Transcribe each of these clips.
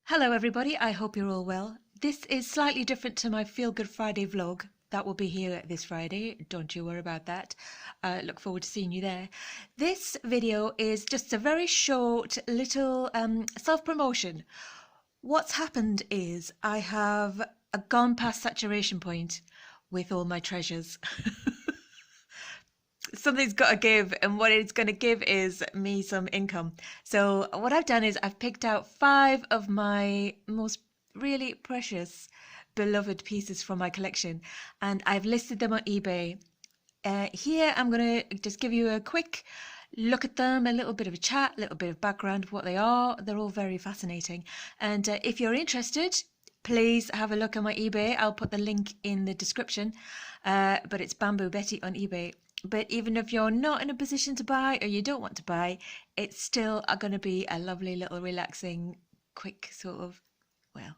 Hello everybody, I hope you're all well. This is slightly different to my Feel Good Friday vlog. That will be here this Friday, don't you worry about that. Look forward to seeing you there. This video is just a very short little self-promotion. What's happened is I have gone past saturation point with all my treasures. Something's got to give, and what it's going to give is me some income. So what I've done is I've picked out 5 of my most really precious beloved pieces from my collection, and I've listed them on eBay. Here I'm going to just give you a quick look at them, a little bit of a chat, a little bit of background of what they are. They're all very fascinating, and if you're interested, please have a look at my eBay. I'll put the link in the description, but it's Bamboo Betty on eBay. But even if you're not in a position to buy or you don't want to buy, it's still going to be a lovely little relaxing, quick sort of, well,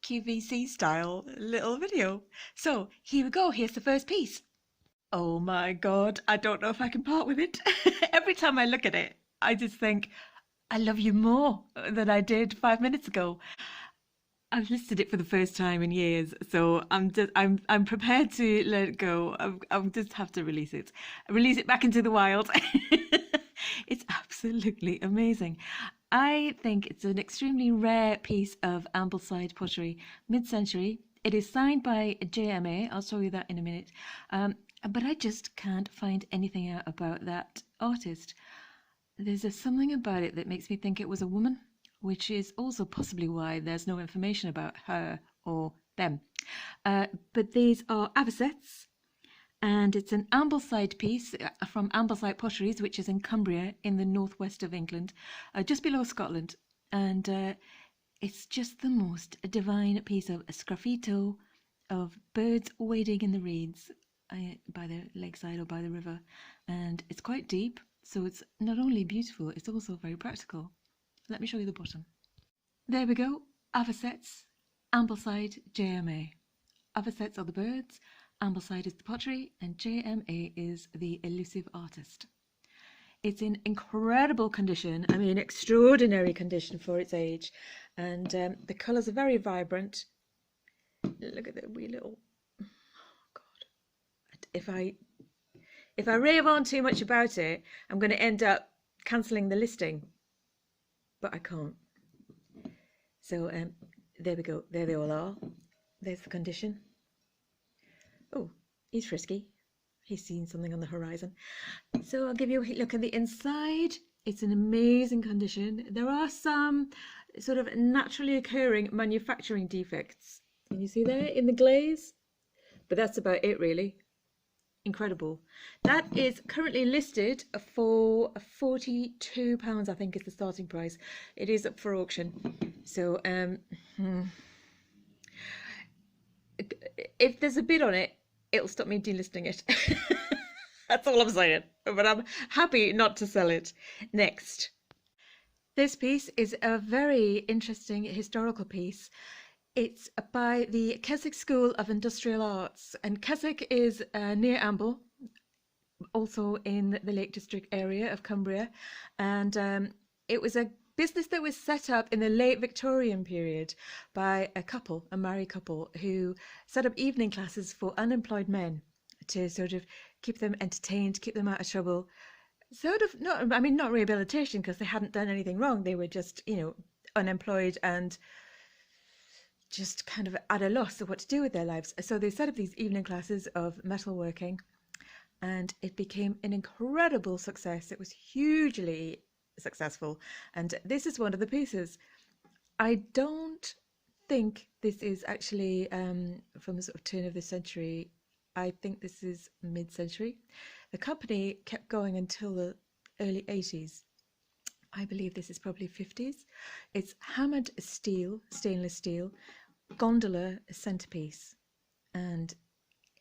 QVC style little video. So here we go. Here's the first piece. Oh my God, I don't know if I can part with it. Every time I look at it, I just think, I love you more than I did 5 minutes ago. I've listed it for the first time in years, so I'm prepared to let it go. I'll just have to release it back into the wild. It's absolutely amazing. I think it's an extremely rare piece of Ambleside pottery, mid-century. It is signed by JMA. I'll show you that in a minute. But I just can't find anything out about that artist. There's something about it that makes me think it was a woman, which is also possibly why there's no information about her or them. But these are avocets, and it's an Ambleside piece from Ambleside Potteries, which is in Cumbria in the northwest of England, just below Scotland. And it's just the most divine piece of sgraffito of birds wading in the reeds by the lakeside or by the river. And it's quite deep, so it's not only beautiful, it's also very practical. Let me show you the bottom. There we go. Avocets, Ambleside, JMA. Avocets are the birds, Ambleside is the pottery, and JMA is the elusive artist. It's in incredible condition, I mean extraordinary condition for its age, and the colours are very vibrant. Look at the wee little, oh God. If I rave on too much about it, I'm going to end up cancelling the listing. But I can't. So there we go. There they all are. There's the condition. Oh, he's frisky. He's seen something on the horizon. So I'll give you a look at the inside. It's an amazing condition. There are some sort of naturally occurring manufacturing defects. Can you see there in the glaze? But that's about it really. Incredible. That is currently listed for £42, I think is the starting price. It is up for auction. So if there's a bid on it, it'll stop me delisting it. That's all I'm saying. But I'm happy not to sell it. Next. This piece is a very interesting historical piece. It's by the Keswick School of Industrial Arts, and Keswick is near Amble, also in the Lake District area of Cumbria, and it was a business that was set up in the late Victorian period by a married couple, who set up evening classes for unemployed men to sort of keep them entertained, keep them out of trouble. Sort of, not rehabilitation, because they hadn't done anything wrong. They were just, unemployed and just kind of at a loss of what to do with their lives. So they set up these evening classes of metalworking, and it became an incredible success. It was hugely successful, and this is one of the pieces. I don't think this is actually from the sort of turn of the century. I think this is mid-century. The company kept going until the early 80s. I believe this is probably 50s. It's hammered steel, stainless steel, gondola centerpiece, and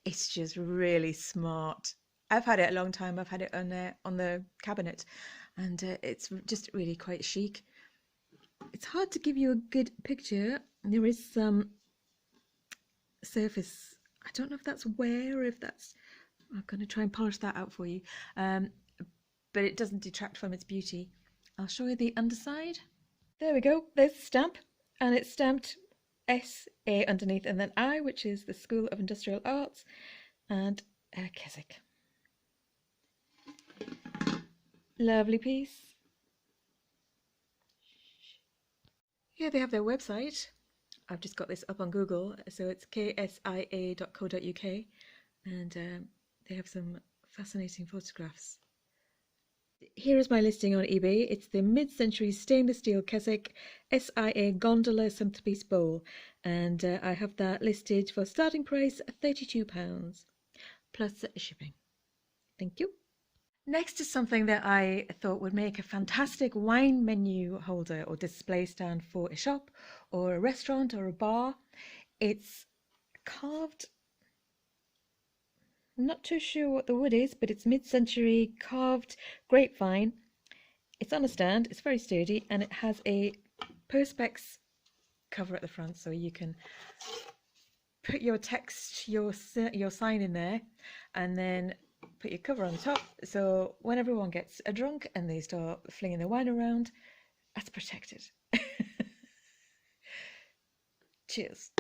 it's just really smart. I've had it a long time. I've had it on the cabinet, and it's just really quite chic. It's hard to give you a good picture. There is some surface. I don't know if that's wear or if that's. I'm going to try and polish that out for you, but it doesn't detract from its beauty. I'll show you the underside. There we go. There's the stamp. and it's stamped SA underneath, and then I, which is the School of Industrial Arts, and Keswick. Lovely piece. Here they have their website. I've just got this up on Google, so it's ksia.co.uk, and they have some fascinating photographs. Here is my listing on eBay. It's the mid-century stainless steel Keswick SIA gondola centerpiece bowl, and I have that listed for starting price £32 plus shipping. Thank you. Next is something that I thought would make a fantastic wine menu holder or display stand for a shop or a restaurant or a bar. It's carved, I'm not too sure what the wood is, but it's mid-century carved grapevine. It's on a stand, it's very sturdy, and it has a Perspex cover at the front, so you can put your text, your sign in there, and then put your cover on the top, so when everyone gets drunk and they start flinging their wine around, that's protected. Cheers.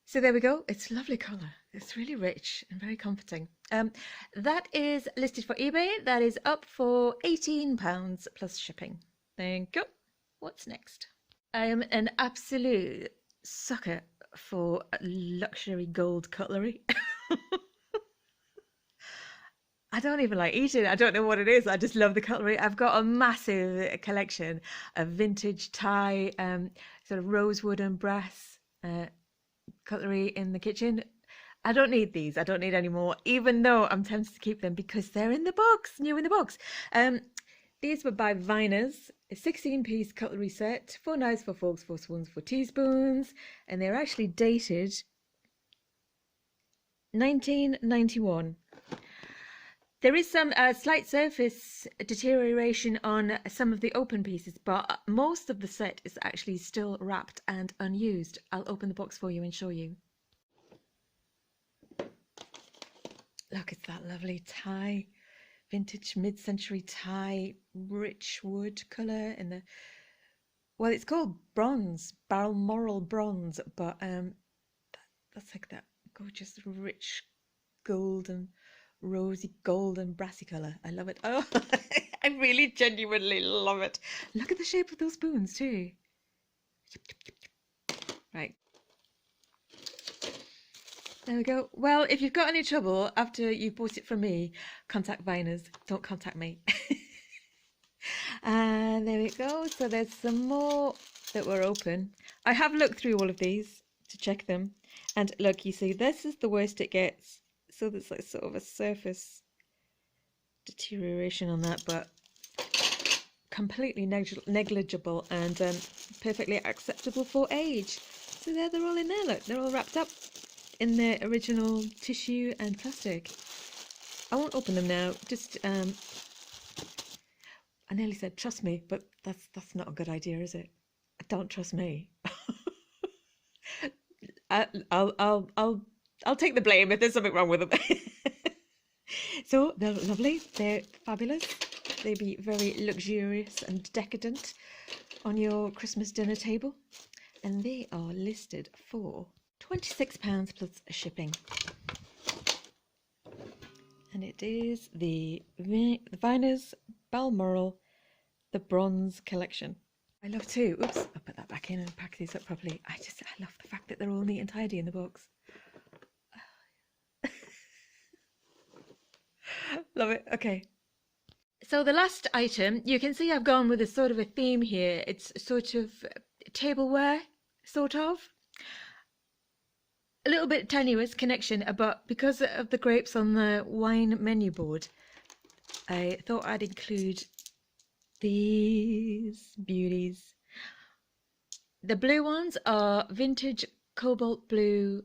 So there we go. It's a lovely colour. It's really rich and very comforting. That is listed for eBay. That is up for £18 plus shipping. Thank you. What's next? I am an absolute sucker for luxury gold cutlery. I don't even like eating it. I don't know what it is. I just love the cutlery. I've got a massive collection of vintage Thai, sort of rosewood and brass cutlery in the kitchen. I don't need these. I don't need any more, even though I'm tempted to keep them because they're in the box, new in the box. These were by Viners, a 16-piece cutlery set, 4 knives, 4 forks, 4 spoons, 4 teaspoons, and they're actually dated 1991. There is some slight surface deterioration on some of the open pieces, but most of the set is actually still wrapped and unused. I'll open the box for you and show you. Look, it's that lovely Thai, vintage mid-century Thai rich wood colour in the, well, it's called bronze, Balmoral bronze, but that's like that gorgeous rich golden, rosy golden brassy colour. I love it. Oh, I really genuinely love it. Look at the shape of those spoons too. Right. There we go. Well, if you've got any trouble after you've bought it from me, contact Viners. Don't contact me. And there we go. So there's some more that were open. I have looked through all of these to check them. And look, you see, this is the worst it gets. So there's like sort of a surface deterioration on that, but completely negligible and perfectly acceptable for age. So there, they're all in there. Look, they're all wrapped up in their original tissue and plastic. I won't open them now. Just I nearly said trust me, but that's not a good idea, is it? Don't trust me. I'll take the blame if there's something wrong with them. So they're lovely. They're fabulous. They'd be very luxurious and decadent on your Christmas dinner table. And they are listed for £26 plus shipping. And it is the Viners Balmoral, the Bronze Collection. I love too. Oops, I'll put that back in and pack these up properly. I love the fact that they're all neat and tidy in the box. Love it. Okay. So the last item, you can see I've gone with a sort of a theme here. It's sort of tableware, sort of. A little bit tenuous connection, but because of the grapes on the wine menu board, I thought I'd include these beauties. The blue ones are vintage cobalt blue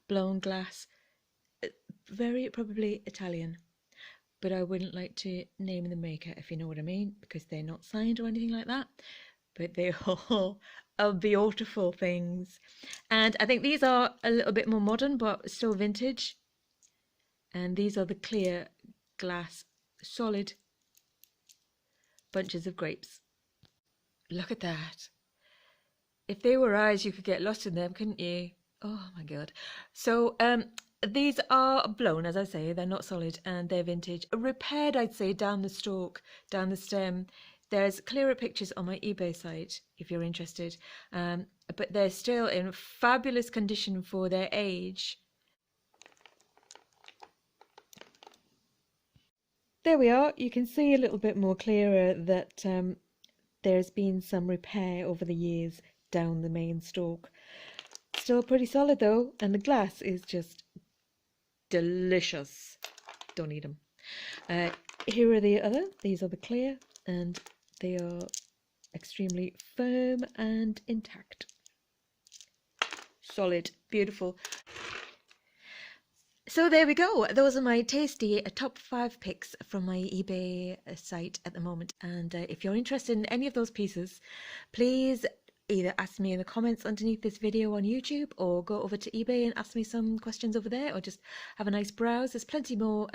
blown glass, very probably Italian, but I wouldn't like to name the maker, if you know what I mean, because they're not signed or anything like that, but they all are beautiful things. And I think these are a little bit more modern but still vintage, and these are the clear glass solid bunches of grapes. Look at that. If they were eyes, you could get lost in them, couldn't you? Oh my God. So these are blown, as I say, they're not solid and they're vintage. Repaired, I'd say, down the stalk, down the stem. There's clearer pictures on my eBay site if you're interested. But they're still in fabulous condition for their age. There we are. You can see a little bit more clearer that there's been some repair over the years down the main stalk. Still pretty solid though, and the glass is just delicious. Don't eat them. Here are the other. These are the clear, and they are extremely firm and intact. Solid, beautiful. So there we go. Those are my tasty top 5 picks from my eBay site at the moment. And if you're interested in any of those pieces, please either ask me in the comments underneath this video on YouTube, or go over to eBay and ask me some questions over there, or just have a nice browse. There's plenty more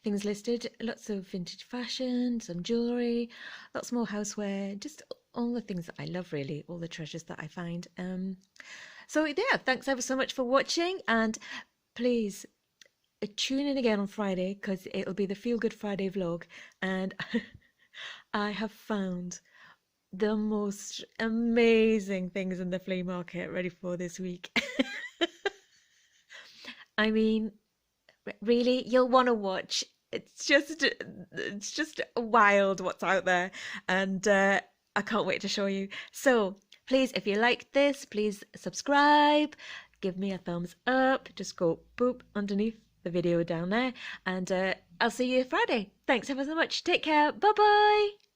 things listed, lots of vintage fashion, some jewellery, lots more houseware, just all the things that I love really, all the treasures that I find. So yeah, thanks ever so much for watching, and please tune in again on Friday, because it'll be the Feel Good Friday vlog, and I have found the most amazing things in the flea market ready for this week. I mean, really, you'll want to watch. It's just wild what's out there, and I can't wait to show you. So please, if you like this, please subscribe, give me a thumbs up, just go boop underneath the video down there, and I'll see you Friday. Thanks ever so much. Take care. Bye bye.